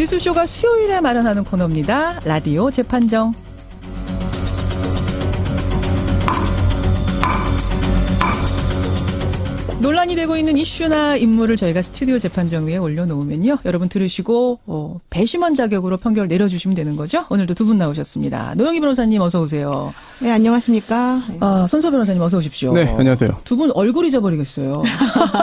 뉴스쇼가 수요일에 마련하는 코너입니다. 라디오 재판정. 논란이 되고 있는 이슈나 인물을 저희가 스튜디오 재판정 위에 올려놓으면요. 여러분 들으시고 배심원 자격으로 판결 내려주시면 되는 거죠. 오늘도 두 분 나오셨습니다. 노영희 변호사님 어서 오세요. 네, 안녕하십니까. 손소 변호사님 어서 오십시오. 네, 안녕하세요. 두 분 얼굴 잊어버리겠어요.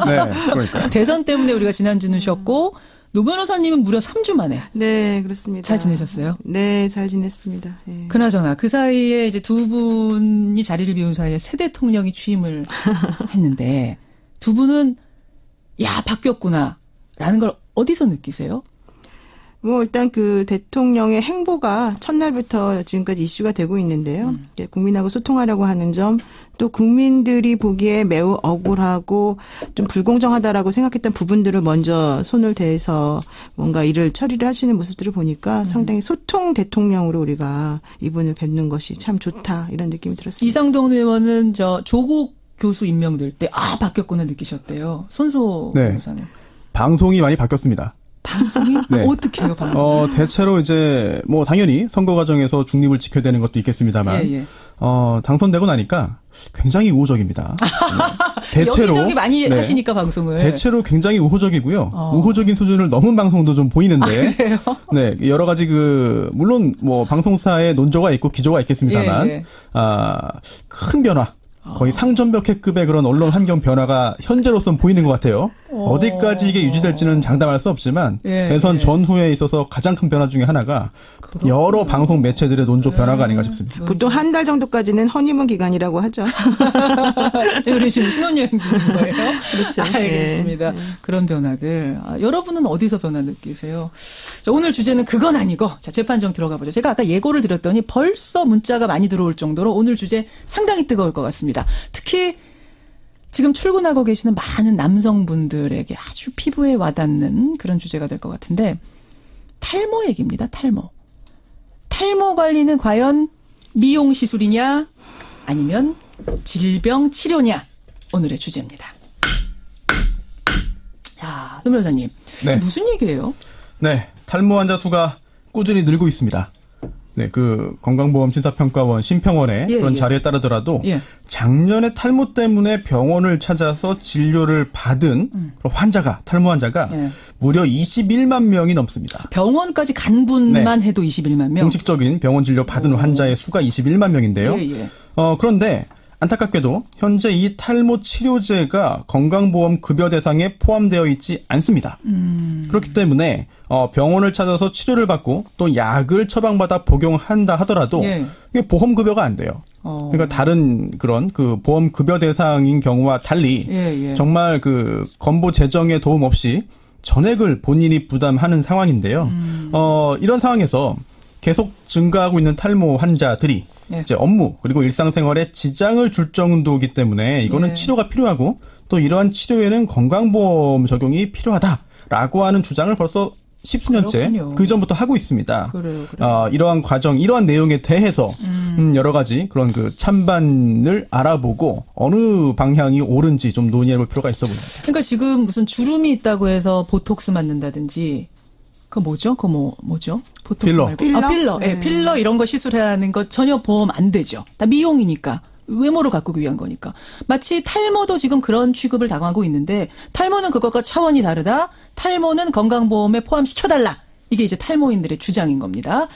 네, 그러니까. 대선 때문에 우리가 지난주는 쉬었고 노 변호사님은 무려 3주 만에. 네, 그렇습니다. 잘 지내셨어요? 네, 잘 지냈습니다. 네. 그나저나 그 사이에 이제 두 분이 자리를 비운 사이에 새 대통령이 취임을 했는데 두 분은 야 바뀌었구나라는 걸 어디서 느끼세요? 뭐 일단 그 대통령의 행보가 첫날부터 지금까지 이슈가 되고 있는데요. 국민하고 소통하려고 하는 점, 또 국민들이 보기에 매우 억울하고 좀 불공정하다라고 생각했던 부분들을 먼저 손을 대서 뭔가 일을 처리를 하시는 모습들을 보니까 상당히 소통 대통령으로 우리가 이분을 뵙는 것이 참 좋다 이런 느낌이 들었습니다. 이상돈 의원은 조국 교수 임명될 때 바뀌었구나 느끼셨대요. 손소 변호사님. 방송이 많이 바뀌었습니다. 방송이? 네. 어떻게 해요, 방송? 대체로 이제, 당연히 선거 과정에서 중립을 지켜야 되는 것도 있겠습니다만, 당선되고 나니까 굉장히 우호적입니다. 대체로. 여기저기 많이 하시니까 방송을. 대체로 굉장히 우호적이고요. 우호적인 수준을 넘은 방송도 좀 보이는데. 그래요? 네, 여러 가지 물론 방송사의 논조가 있고 기조가 있겠습니다만, 큰 변화. 거의 상전벽해급의 그런 언론 환경 변화가 현재로서는 보이는 것 같아요. 어디까지 이게 유지될지는 장담할 수 없지만 대선 전후에 있어서 가장 큰 변화 중에 하나가 여러 방송 매체들의 논조 변화가 아닌가 싶습니다. 보통 한 달 정도까지는 허니문 기간이라고 하죠. 우리 지금 신혼여행 중인 거예요? 그렇죠. 알겠습니다. 그런 변화들. 여러분은 어디서 변화 느끼세요? 자, 오늘 주제는 그건 아니고 재판정 들어가 보죠. 제가 아까 예고를 드렸더니 벌써 문자가 많이 들어올 정도로 오늘 주제 상당히 뜨거울 것 같습니다. 특히 지금 출근하고 계시는 많은 남성분들에게 아주 피부에 와닿는 그런 주제가 될 것 같은데 탈모 얘기입니다. 탈모. 탈모 관리는 과연 미용 시술이냐 아니면 질병 치료냐 오늘의 주제입니다. 자, 손 변호사님. 네. 무슨 얘기예요? 네. 탈모 환자 수가 꾸준히 늘고 있습니다. 네, 건강보험심사평가원 심평원의 그런 자료에 따르더라도 작년에 탈모 때문에 병원을 찾아서 진료를 받은 탈모 환자가 무려 21만 명이 넘습니다. 병원까지 간 분만 해도 21만 명? 공식적인 병원 진료 받은 환자의 수가 21만 명인데요. 그런데 안타깝게도 현재 이 탈모 치료제가 건강보험 급여 대상에 포함되어 있지 않습니다. 그렇기 때문에 병원을 찾아서 치료를 받고 또 약을 처방받아 복용한다 하더라도 이게 보험 급여가 안 돼요. 그러니까 다른 그런 보험 급여 대상인 경우와 달리 정말 건보 재정에 도움 없이 전액을 본인이 부담하는 상황인데요. 이런 상황에서 계속 증가하고 있는 탈모 환자들이 이제 업무 그리고 일상생활에 지장을 줄 정도이기 때문에 이거는 치료가 필요하고 또 이러한 치료에는 건강보험 적용이 필요하다라고 하는 주장을 벌써 10수년째 그 전부터 하고 있습니다. 그래요. 이러한 과정, 이러한 내용에 대해서 여러 가지 그런 찬반을 알아보고 어느 방향이 옳은지 좀 논의해볼 필요가 있어 보입니다. 그러니까 지금 무슨 주름이 있다고 해서 보톡스 맞는다든지 뭐죠? 뭐죠? 보톡스 필러. 말고. 필러. 필러 이런 거 시술하는 거 전혀 보험 안 되죠. 다 미용이니까. 외모를 가꾸기 위한 거니까. 마치 탈모도 지금 그런 취급을 당하고 있는데 탈모는 그것과 차원이 다르다. 탈모는 건강보험에 포함시켜달라. 이게 이제 탈모인들의 주장인 겁니다.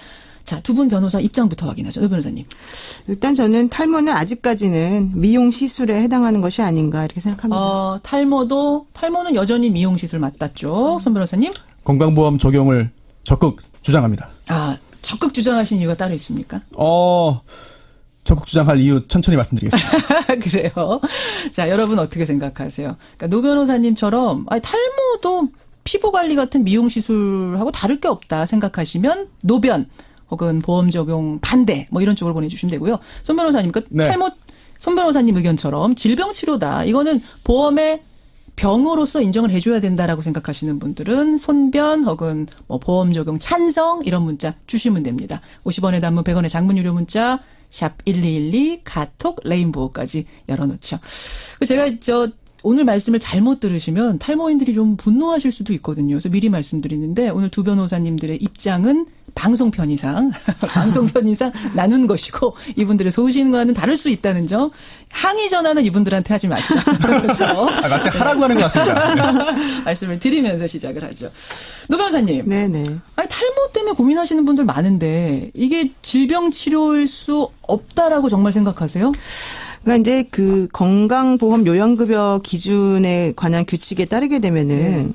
자, 두 분 변호사 입장부터 확인하죠. 노 변호사님. 일단 저는 탈모는 아직까지는 미용 시술에 해당하는 것이 아닌가 이렇게 생각합니다. 탈모는 여전히 미용 시술 맞닿죠. 손 변호사님. 건강보험 적용을 적극 주장합니다. 적극 주장하신 이유가 따로 있습니까? 적극 주장할 이유 천천히 말씀드리겠습니다. 그래요. 자, 여러분 어떻게 생각하세요? 그러니까 노 변호사님처럼 탈모도 피부 관리 같은 미용 시술하고 다를 게 없다 생각하시면 노변 혹은 보험 적용 반대 이런 쪽으로 보내주시면 되고요. 손 변호사님, 탈모 손 변호사님 의견처럼 질병 치료다. 이거는 보험의 병으로서 인정을 해줘야 된다라고 생각하시는 분들은 손변 혹은 보험 적용 찬성 이런 문자 주시면 됩니다. 50원의 단문 100원의 장문 유료 문자 샵 1212 카톡 레인보우까지 열어놓죠. 제가 오늘 말씀을 잘못 들으시면 탈모인들이 좀 분노하실 수도 있거든요. 그래서 미리 말씀드리는데 오늘 두 변호사님들의 입장은 방송 편의상 나눈 것이고 이분들의 소신과는 다를 수 있다는 점. 항의 전화는 이분들한테 하지 마시라. 그렇죠. 마치 하라고 하는 것 같습니다. 말씀을 드리면서 시작을 하죠. 노 변호사님. 네네. 아니, 탈모 때문에 고민하시는 분들 많은데 이게 질병 치료일 수 없다라고 정말 생각하세요? 그러니까 이제 그 건강보험 요양급여 기준에 관한 규칙에 따르게 되면은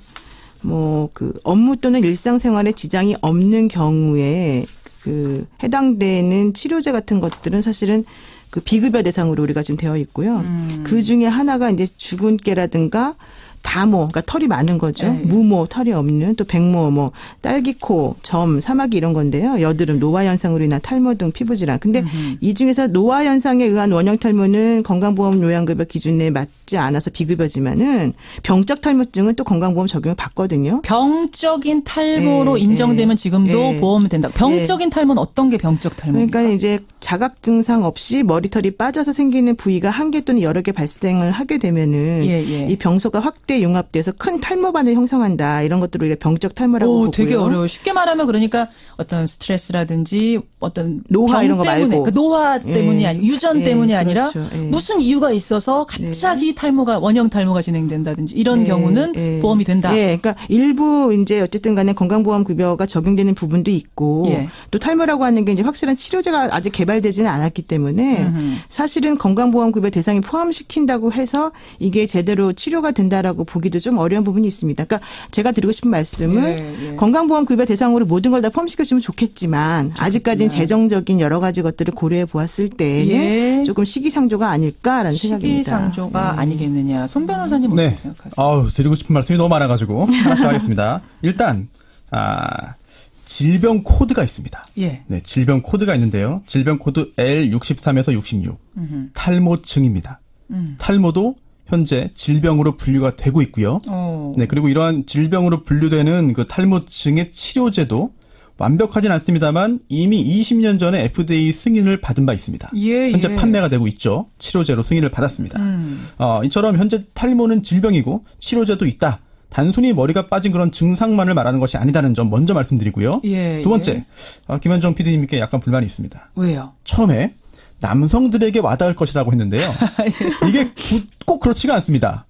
뭐 그 업무 또는 일상생활에 지장이 없는 경우에 그 해당되는 치료제 같은 것들은 사실은 그 비급여 대상으로 우리가 지금 되어 있고요. 그 중에 하나가 이제 주근깨라든가 다모, 그러니까 털이 많은 거죠. 네. 무모, 털이 없는, 또 백모, 뭐 딸기코, 점, 사마귀 이런 건데요. 여드름, 노화 현상으로 인한 탈모 등 피부 질환. 근데 이 중에서 노화 현상에 의한 원형 탈모는 건강보험 요양급여 기준에 맞지 않아서 비급여지만은 병적 탈모증은 또 건강보험 적용을 받거든요. 병적인 탈모로 인정되면 지금도 보험은 된다. 병적인 탈모는 어떤 게 병적 탈모입니까? 그러니까 이제 자각 증상 없이 머리털이 빠져서 생기는 부위가 한 개 또는 여러 개 발생을 하게 되면은 이 병소가 확대 융합돼서 큰 탈모반을 형성한다. 이런 것들을 우리가 병적 탈모라고 보고요. 되게 어려워요. 쉽게 말하면 그러니까 어떤 스트레스라든지 어떤 노화 이런 거 때문에, 말고. 그 노화 때문이 아니라 유전 때문이 아니라 그렇죠. 무슨 이유가 있어서 갑자기 탈모가 원형 탈모가 진행된다든지 이런 경우는 보험이 된다. 그러니까 일부 이제 어쨌든 간에 건강보험 급여가 적용되는 부분도 있고 또 탈모라고 하는 게 이제 확실한 치료제가 아직 개발되지는 않았기 때문에 사실은 건강보험 급여 대상에 포함시킨다고 해서 이게 제대로 치료가 된다라고 보기도 좀 어려운 부분이 있습니다. 그러니까 제가 드리고 싶은 말씀은 건강보험 급여 대상으로 모든 걸 다 포함시켜주면 좋겠지만 아직까지는 재정적인 여러 가지 것들을 고려해 보았을 때는 조금 시기상조가 아닐까라는 생각입니다. 시기상조가 아니겠느냐. 손 변호사님 어떻게 생각하세요? 드리고 싶은 말씀이 너무 많아가지고 하나씩 하겠습니다. 일단 질병 코드가 있습니다. 네, 질병 코드가 있는데요. 질병 코드 L63에서 66 탈모증입니다. 탈모도 현재 질병으로 분류가 되고 있고요. 네, 그리고 이러한 질병으로 분류되는 그 탈모증의 치료제도 완벽하진 않습니다만 이미 20년 전에 FDA 승인을 받은 바 있습니다. 현재 판매가 되고 있죠. 치료제로 승인을 받았습니다. 이처럼 현재 탈모는 질병이고 치료제도 있다. 단순히 머리가 빠진 그런 증상만을 말하는 것이 아니다는 점 먼저 말씀드리고요. 두 번째, 김현정 PD님께 약간 불만이 있습니다. 왜요? 처음에 남성들에게 와닿을 것이라고 했는데요. 이게 꼭 그렇지가 않습니다.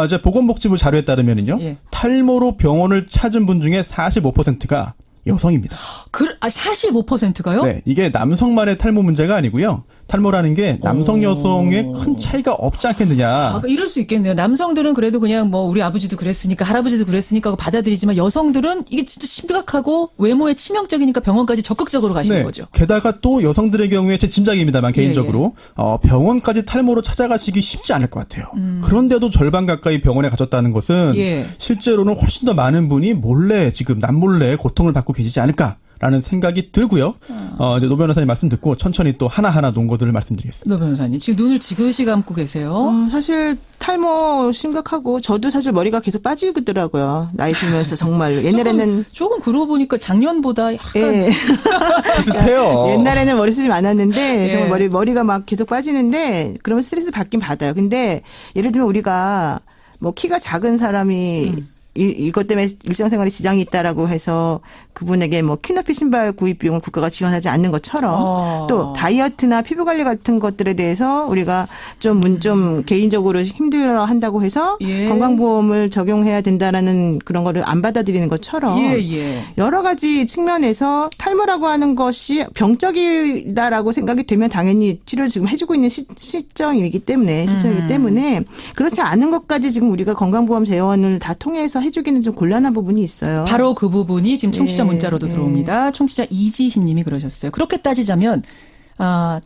이제 보건복지부 자료에 따르면은요. 탈모로 병원을 찾은 분 중에 45%가 여성입니다. 45%가요? 네, 이게 남성만의 탈모 문제가 아니고요. 탈모라는 게 남성 여성의 큰 차이가 없지 않겠느냐. 이럴 수 있겠네요. 남성들은 그래도 그냥 뭐 우리 아버지도 그랬으니까 할아버지도 그랬으니까 하고 받아들이지만 여성들은 이게 진짜 심각하고 외모에 치명적이니까 병원까지 적극적으로 가시는 거죠. 게다가 또 여성들의 경우에 제 짐작입니다만 개인적으로 병원까지 탈모로 찾아가시기 쉽지 않을 것 같아요. 그런데도 절반 가까이 병원에 가셨다는 것은 실제로는 훨씬 더 많은 분이 몰래 지금 남몰래 고통을 받고 계시지 않을까. 라는 생각이 들고요. 이제 노 변호사님 말씀 듣고 천천히 또 하나하나 논거들을 말씀드리겠습니다. 노 변호사님, 지금 눈을 지그시 감고 계세요. 사실 탈모 심각하고 저도 사실 머리가 계속 빠지더라고요. 나이 들면서 정말 옛날에는 조금 그러고 보니까 작년보다 약간 비슷해요. 옛날에는 머리 쓰지 않았는데 정말 머리가 막 계속 빠지는데 그러면 스트레스 받긴 받아요. 근데 예를 들면 우리가 뭐 키가 작은 사람이 이것 때문에 일상생활에 지장이 있다라고 해서 그분에게 뭐 키높이 신발 구입 비용을 국가가 지원하지 않는 것처럼 또 다이어트나 피부 관리 같은 것들에 대해서 우리가 좀 개인적으로 힘들어 한다고 해서 건강보험을 적용해야 된다라는 그런 거를 안 받아들이는 것처럼 여러 가지 측면에서 탈모라고 하는 것이 병적이다라고 생각이 되면 당연히 치료를 지금 해주고 있는 시점이기 때문에 그렇지 않은 것까지 지금 우리가 건강보험 재원을 다 통해서 해주기는 좀 곤란한 부분이 있어요. 바로 그 부분이 지금 청취자 문자로도 들어옵니다. 청취자 이지희 님이 그러셨어요. 그렇게 따지자면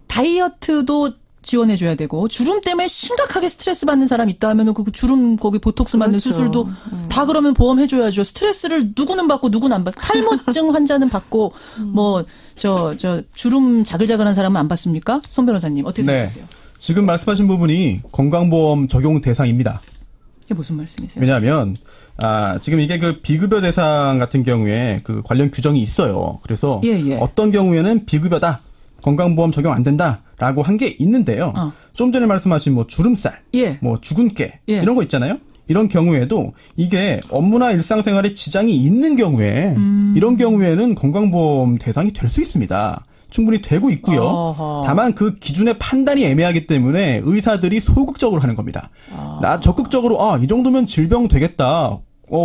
다이어트도 지원해줘야 되고 주름 때문에 심각하게 스트레스 받는 사람 있다 하면은 그 주름 거기 보톡스 맞는 수술도 다 그러면 보험 해줘야죠. 스트레스를 누구는 받고 누구는 안 받고 탈모증 환자는 받고 뭐 주름 자글자글한 사람은 안 받습니까? 손 변호사님 어떻게 생각하세요? 지금 말씀하신 부분이 건강보험 적용 대상입니다. 이게 무슨 말씀이세요? 왜냐하면 지금 이게 그 비급여 대상 같은 경우에 그 관련 규정이 있어요. 그래서 어떤 경우에는 비급여다. 건강보험 적용 안 된다라고 한 게 있는데요. 좀 전에 말씀하신 뭐 주름살, 예. 뭐 죽은 깨 예. 이런 거 있잖아요. 이런 경우에도 이게 업무나 일상생활에 지장이 있는 경우에 이런 경우에는 건강보험 대상이 될 수 있습니다. 충분히 되고 있고요. 어허. 다만 그 기준의 판단이 애매하기 때문에 의사들이 소극적으로 하는 겁니다. 나 적극적으로 이 정도면 질병 되겠다.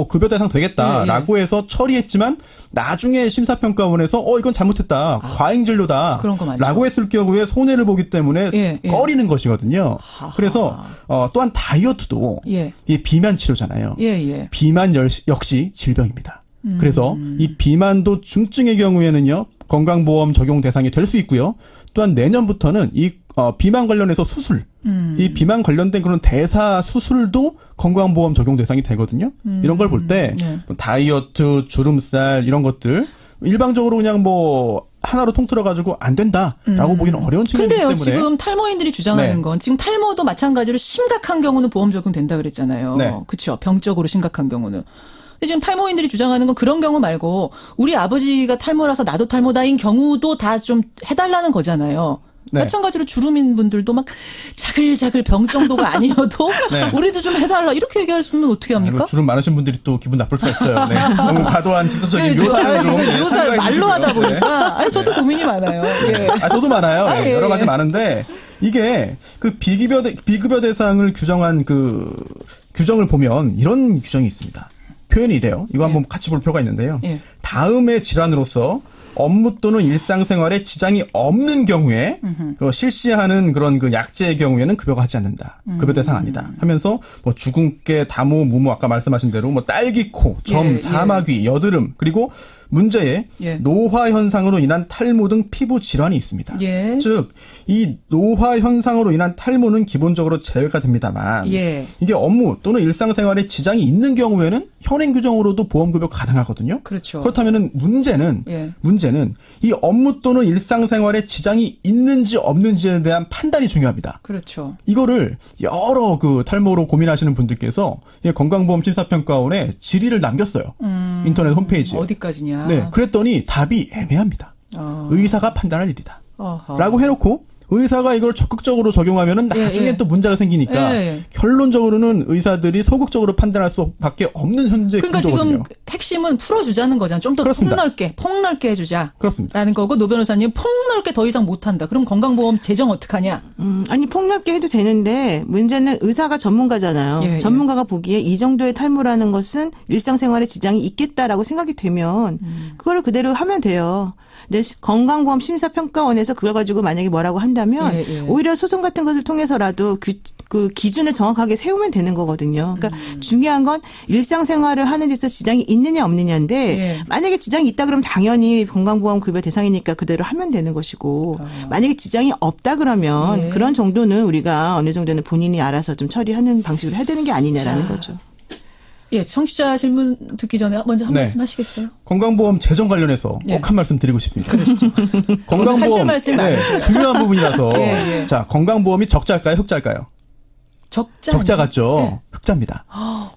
급여 대상 되겠다라고 해서 처리했지만 나중에 심사평가원에서 이건 잘못했다. 과잉 진료다. 그런 거 많죠. 라고 했을 경우에 손해를 보기 때문에 꺼리는 것이거든요. 그래서 또한 다이어트도 이 비만 치료잖아요. 비만 역시 질병입니다. 그래서 이 비만도 중증의 경우에는요. 건강보험 적용 대상이 될 수 있고요. 또한 내년부터는 이 비만 관련해서 수술, 이 비만 관련된 그런 대사 수술도 건강보험 적용 대상이 되거든요. 이런 걸 볼 때 다이어트, 주름살 이런 것들 일방적으로 그냥 뭐 하나로 통틀어가지고 안 된다라고 보기는 어려운 측면이기 때문에. 근데요, 지금 탈모인들이 주장하는 건 지금 탈모도 마찬가지로 심각한 경우는 보험 적용된다 그랬잖아요. 그렇죠. 병적으로 심각한 경우는. 근데 지금 탈모인들이 주장하는 건 그런 경우 말고 우리 아버지가 탈모라서 나도 탈모다인 경우도 다 좀 해달라는 거잖아요. 마찬가지로 주름인 분들도 막 자글자글 병 정도가 아니어도 우리도 좀 해달라 이렇게 얘기할 수는 어떻게 합니까? 주름 많으신 분들이 또 기분 나쁠 수 있어요. 너무 과도한 직접적인 묘사를 좀 묘사를 말로 하다 보니까 저도 고민이 많아요. 저도 많아요. 여러 가지 많은데 이게 그 비급여 대상을 규정한 그 규정을 보면 이런 규정이 있습니다. 표현이 이래요. 이거 한번 같이 볼 필요가 있는데요. 다음의 질환으로서 업무 또는 일상생활에 지장이 없는 경우에 그 실시하는 그런 그 약제의 경우에는 급여가 하지 않는다. 급여 대상 아니다. 하면서 뭐 죽은 깨, 다모, 무모 아까 말씀하신 대로 뭐 딸기코, 점, 사마귀, 여드름 그리고 문제의 노화 현상으로 인한 탈모 등 피부 질환이 있습니다. 즉, 이 노화 현상으로 인한 탈모는 기본적으로 제외가 됩니다만 이게 업무 또는 일상생활에 지장이 있는 경우에는 현행 규정으로도 보험급여 가능하거든요. 그렇죠. 그렇다면 문제는 이 업무 또는 일상생활에 지장이 있는지 없는지에 대한 판단이 중요합니다. 그렇죠. 이거를 여러 그 탈모로 고민하시는 분들께서 건강보험심사평가원에 질의를 남겼어요. 인터넷 홈페이지에. 어디까지냐. 그랬더니 답이 애매합니다. 의사가 판단할 일이다. 라고 해놓고 의사가 이걸 적극적으로 적용하면은 나중에 또 문제가 생기니까 결론적으로는 의사들이 소극적으로 판단할 수밖에 없는 현재 그러니까 구조거든요. 지금 핵심은 풀어주자는 거잖아요. 좀 더 폭넓게 해주자. 그렇습니다. 라는 거고 노 변호사님 폭넓게 더 이상 못한다. 그럼 건강보험 재정 어떡하냐? 아니 폭넓게 해도 되는데 문제는 의사가 전문가잖아요. 전문가가 보기에 이 정도의 탈모라는 것은 일상생활에 지장이 있겠다라고 생각이 되면 그걸 그대로 하면 돼요. 근데 건강보험 심사평가원에서 그걸 가지고 만약에 뭐라고 한다면 오히려 소송 같은 것을 통해서라도 그 기준을 정확하게 세우면 되는 거거든요. 그러니까 중요한 건 일상생활을 하는 데서 지장이 있느냐 없느냐인데 만약에 지장이 있다 그러면 당연히 건강보험 급여 대상이니까 그대로 하면 되는 것이고 만약에 지장이 없다 그러면 그런 정도는 우리가 어느 정도는 본인이 알아서 좀 처리하는 방식으로 해야 되는 게 아니냐라는 거죠. 청취자 질문 듣기 전에 먼저 한 말씀 하시겠어요? 건강보험 재정 관련해서 꼭 한 말씀 드리고 싶습니다. 그러시죠. 건강보험 하실 말씀이 많으세요. 중요한 부분이라서 자, 건강보험이 적자일까요? 흑자일까요? 적자 같죠? 흑자입니다.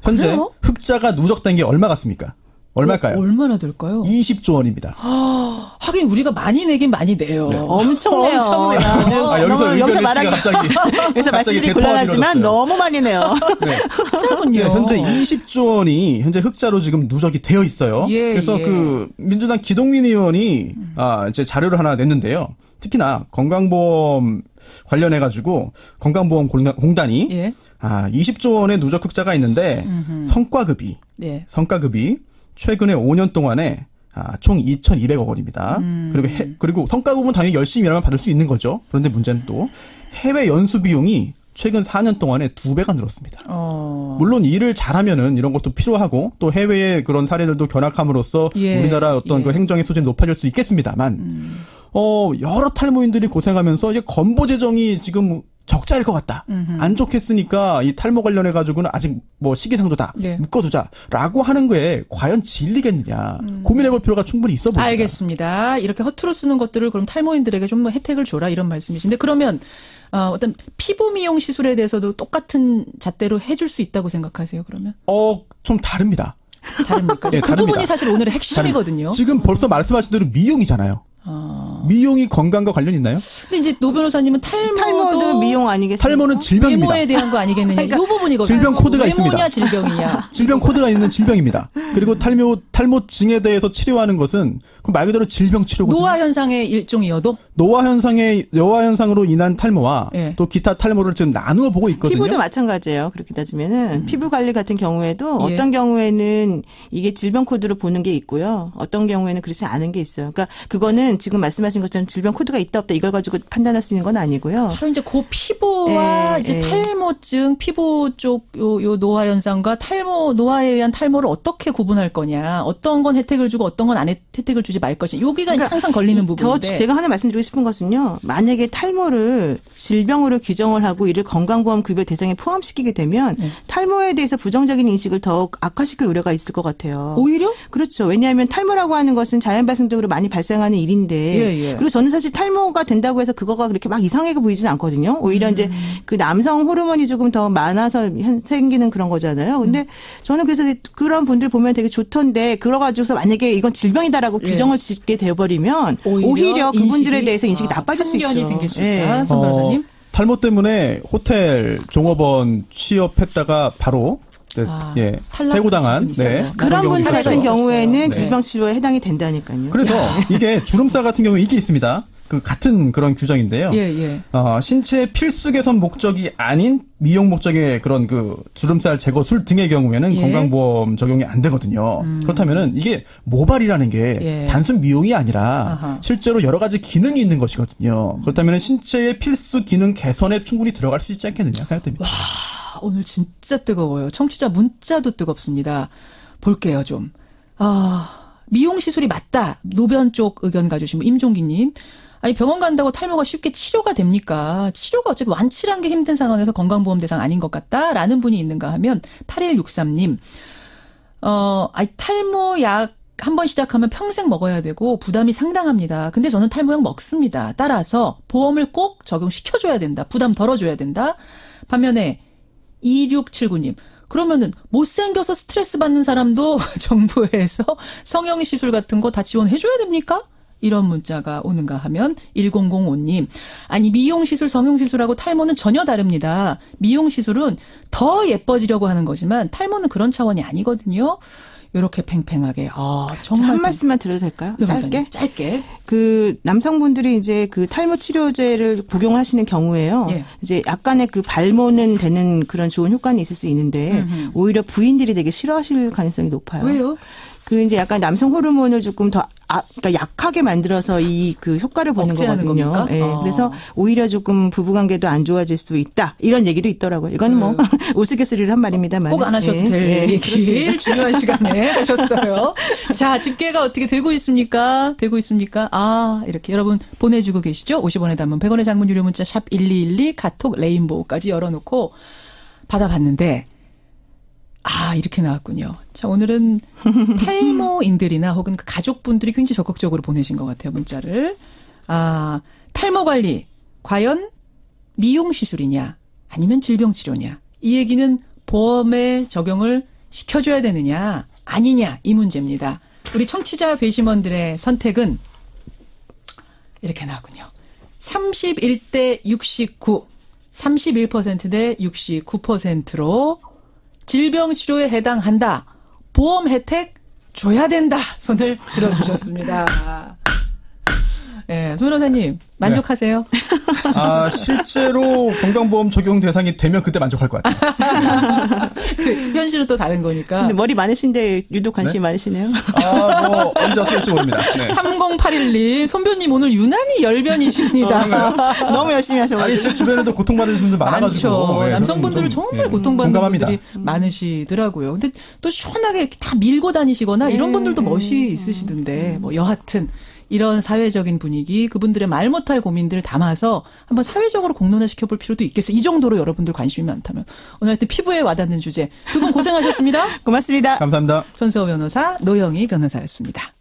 현재 그래요? 흑자가 누적된 게 얼마 같습니까? 얼마일까요? 얼마나 될까요? 20조 원입니다. 하긴 우리가 많이 내긴 많이 내요. 엄청 내요. 여기서 말하기 여기서 말씀드리기 곤란하지만 너무 많이 내요. 흑자군요. 현재 20조 원이 현재 흑자로 지금 누적이 되어 있어요. 그래서 그 민주당 기동민 의원이 이제 자료를 하나 냈는데요. 특히나 건강보험 관련해 가지고 건강보험공단이 20조 원의 누적 흑자가 있는데 성과급이 최근에 5년 동안에 총 2,200억 원입니다. 그리고 성과급은 당연히 열심히 일하면 받을 수 있는 거죠. 그런데 문제는 또 해외 연수 비용이 최근 4년 동안에 2배가 늘었습니다. 물론 일을 잘하면은 이런 것도 필요하고 또 해외의 그런 사례들도 견학함으로써 우리나라 어떤 그 행정의 수준이 높아질 수 있겠습니다만 여러 탈모인들이 고생하면서 이제 건보 재정이 지금 적자일 것 같다. 안 좋겠으니까 이 탈모 관련해 가지고는 아직 뭐 시기상조다. 묶어두자라고 하는 거에 과연 진리겠느냐. 고민해볼 필요가 충분히 있어 보입니다. 알겠습니다. 이렇게 허투루 쓰는 것들을 그럼 탈모인들에게 좀 혜택을 줘라 이런 말씀이신데 그러면 어떤 피부 미용 시술에 대해서도 똑같은 잣대로 해줄 수 있다고 생각하세요? 그러면? 좀 다릅니다. 다릅니까? 그 다릅니다. 부분이 사실 오늘의 핵심이거든요. 지금 벌써 말씀하신 대로 미용이잖아요. 미용이 건강과 관련 있나요? 근데 이제 노 변호사님은 탈모도 미용 아니겠습니까? 탈모는 질병입니다. 외모에 대한 거 아니겠느냐. 그러니까 이 부분이거든요. 질병 코드가 외모냐, 있습니다. 질병이냐. 질병 코드가 있는 질병입니다. 그리고 탈모증에 대해서 치료하는 것은 말 그대로 질병 치료거든요. 노화 현상의 일종이어도 노화 현상으로 인한 탈모와 예. 또 기타 탈모를 지금 나누어 보고 있거든요. 피부도 마찬가지예요. 그렇게 따지면은 피부 관리 같은 경우에도 어떤 경우에는 이게 질병 코드로 보는 게 있고요. 어떤 경우에는 그렇지 않은 게 있어요. 그러니까 그거는 지금 말씀하신 것처럼 질병 코드가 있다 없다 이걸 가지고 판단할 수 있는 건 아니고요. 바로 이제 그 피부와 이제 탈모증, 피부 쪽 요 노화 현상과 노화에 의한 탈모를 어떻게 구분할 거냐. 어떤 건 혜택을 주고 어떤 건 안 혜택을 주지 말 것이냐. 여기가 그러니까 항상 걸리는 부분인데. 제가 하나 말씀드리고 싶은 것은요. 만약에 탈모를 질병으로 규정을 하고 이를 건강보험 급여 대상에 포함시키게 되면 탈모에 대해서 부정적인 인식을 더욱 악화시킬 우려가 있을 것 같아요. 오히려? 그렇죠. 왜냐하면 탈모라고 하는 것은 자연 발생적으로 많이 발생하는 일인데 그리고 저는 사실 탈모가 된다고 해서 그거가 그렇게 막 이상하게 보이지는 않거든요. 오히려 이제 그 남성 호르몬이 조금 더 많아서 생기는 그런 거잖아요. 근데 저는 그래서 그런 분들 보면 되게 좋던데 그러가지고서 만약에 이건 질병이다라고 규정을 짓게 되어버리면 오히려 그분들에 대해서 인식이 나빠질 수 있죠. 편견이 생길 수 있다. 손 변호사님. 탈모 때문에 호텔 종업원 취업했다가 바로 해고당한 그런 분들 같은 경우에는 질병 치료에 해당이 된다니까요. 그래서 이게 주름살 같은 경우에 이게 있습니다. 그 같은 그런 규정인데요. 신체 필수 개선 목적이 아닌 미용 목적의 그런 그 주름살 제거술 등의 경우에는 건강보험 적용이 안 되거든요. 그렇다면은 이게 모발이라는 게 단순 미용이 아니라 실제로 여러 가지 기능이 있는 것이거든요. 그렇다면은 신체의 필수 기능 개선에 충분히 들어갈 수 있지 않겠느냐 생각됩니다. 와, 오늘 진짜 뜨거워요. 청취자 문자도 뜨겁습니다. 볼게요, 좀. 미용 시술이 맞다. 노변 쪽 의견 가져주신 분 임종기님. 아니 병원 간다고 탈모가 쉽게 치료가 됩니까? 치료가 어차피 완치란 게 힘든 상황에서 건강보험 대상 아닌 것 같다라는 분이 있는가 하면 8163님. 탈모 약 한 번 시작하면 평생 먹어야 되고 부담이 상당합니다. 근데 저는 탈모약 먹습니다. 따라서 보험을 꼭 적용시켜줘야 된다. 부담 덜어줘야 된다. 반면에 2679님. 그러면은 못생겨서 스트레스 받는 사람도 정부에서 성형 시술 같은 거 다 지원해줘야 됩니까? 이런 문자가 오는가 하면 1005님. 아니 미용시술, 성형시술하고 탈모는 전혀 다릅니다. 미용시술은 더 예뻐지려고 하는 거지만 탈모는 그런 차원이 아니거든요. 이렇게 팽팽하게. 정말 한 말씀만 드려도 될까요? 짧게. 그 남성분들이 이제 그 탈모 치료제를 복용하시는 경우에요. 이제 약간의 그 발모는 되는 그런 좋은 효과는 있을 수 있는데 오히려 부인들이 되게 싫어하실 가능성이 높아요. 왜요? 그 이제 약간 남성 호르몬을 조금 더 그러니까 약하게 만들어서 이 그 효과를 보는 거거든요. 그래서 오히려 조금 부부관계도 안 좋아질 수 있다. 이런 얘기도 있더라고요. 이건 뭐 우스갯소리를 한 말입니다만. 꼭 안 하셔도 될 얘기. 중요한 시간에 하셨어요. 자, 집계가 어떻게 되고 있습니까? 이렇게 여러분 보내주고 계시죠? 50원에 담은 100원의 장문 유료 문자 샵 1212 카톡 레인보우까지 열어놓고 받아봤는데 이렇게 나왔군요. 자, 오늘은 탈모인들이나 혹은 그 가족분들이 굉장히 적극적으로 보내신 것 같아요, 문자를. 탈모 관리, 과연 미용 시술이냐, 아니면 질병 치료냐. 이 얘기는 보험에 적용을 시켜줘야 되느냐, 아니냐, 이 문제입니다. 우리 청취자 배심원들의 선택은 이렇게 나왔군요. 31대 69, 31% 대 69%로 질병 치료에 해당한다. 보험 혜택 줘야 된다. 손을 들어주셨습니다. 손 변호사님 만족하세요? 실제로 건강보험 적용 대상이 되면 그때 만족할 것 같아요. 현실은 또 다른 거니까. 근데 머리 많으신데 유독 관심이 많으시네요. 언제 어떻게 될지 모릅니다. 3081님, 손변님 오늘 유난히 열변이십니다. 너무 열심히 하셔가지고. 제 주변에도 고통받으시는 분들 많아가지고. 남성분들은 정말 고통받는 분들이 많으시더라고요. 근데 또 시원하게 다 밀고 다니시거나 이런 분들도 멋이 있으시던데 여하튼. 이런 사회적인 분위기, 그분들의 말 못할 고민들을 담아서 한번 사회적으로 공론화시켜볼 필요도 있겠어요. 이 정도로 여러분들 관심이 많다면. 오늘 하여튼 피부에 와닿는 주제. 두 분 고생하셨습니다. 고맙습니다. 감사합니다. 손수호 변호사, 노영희 변호사였습니다.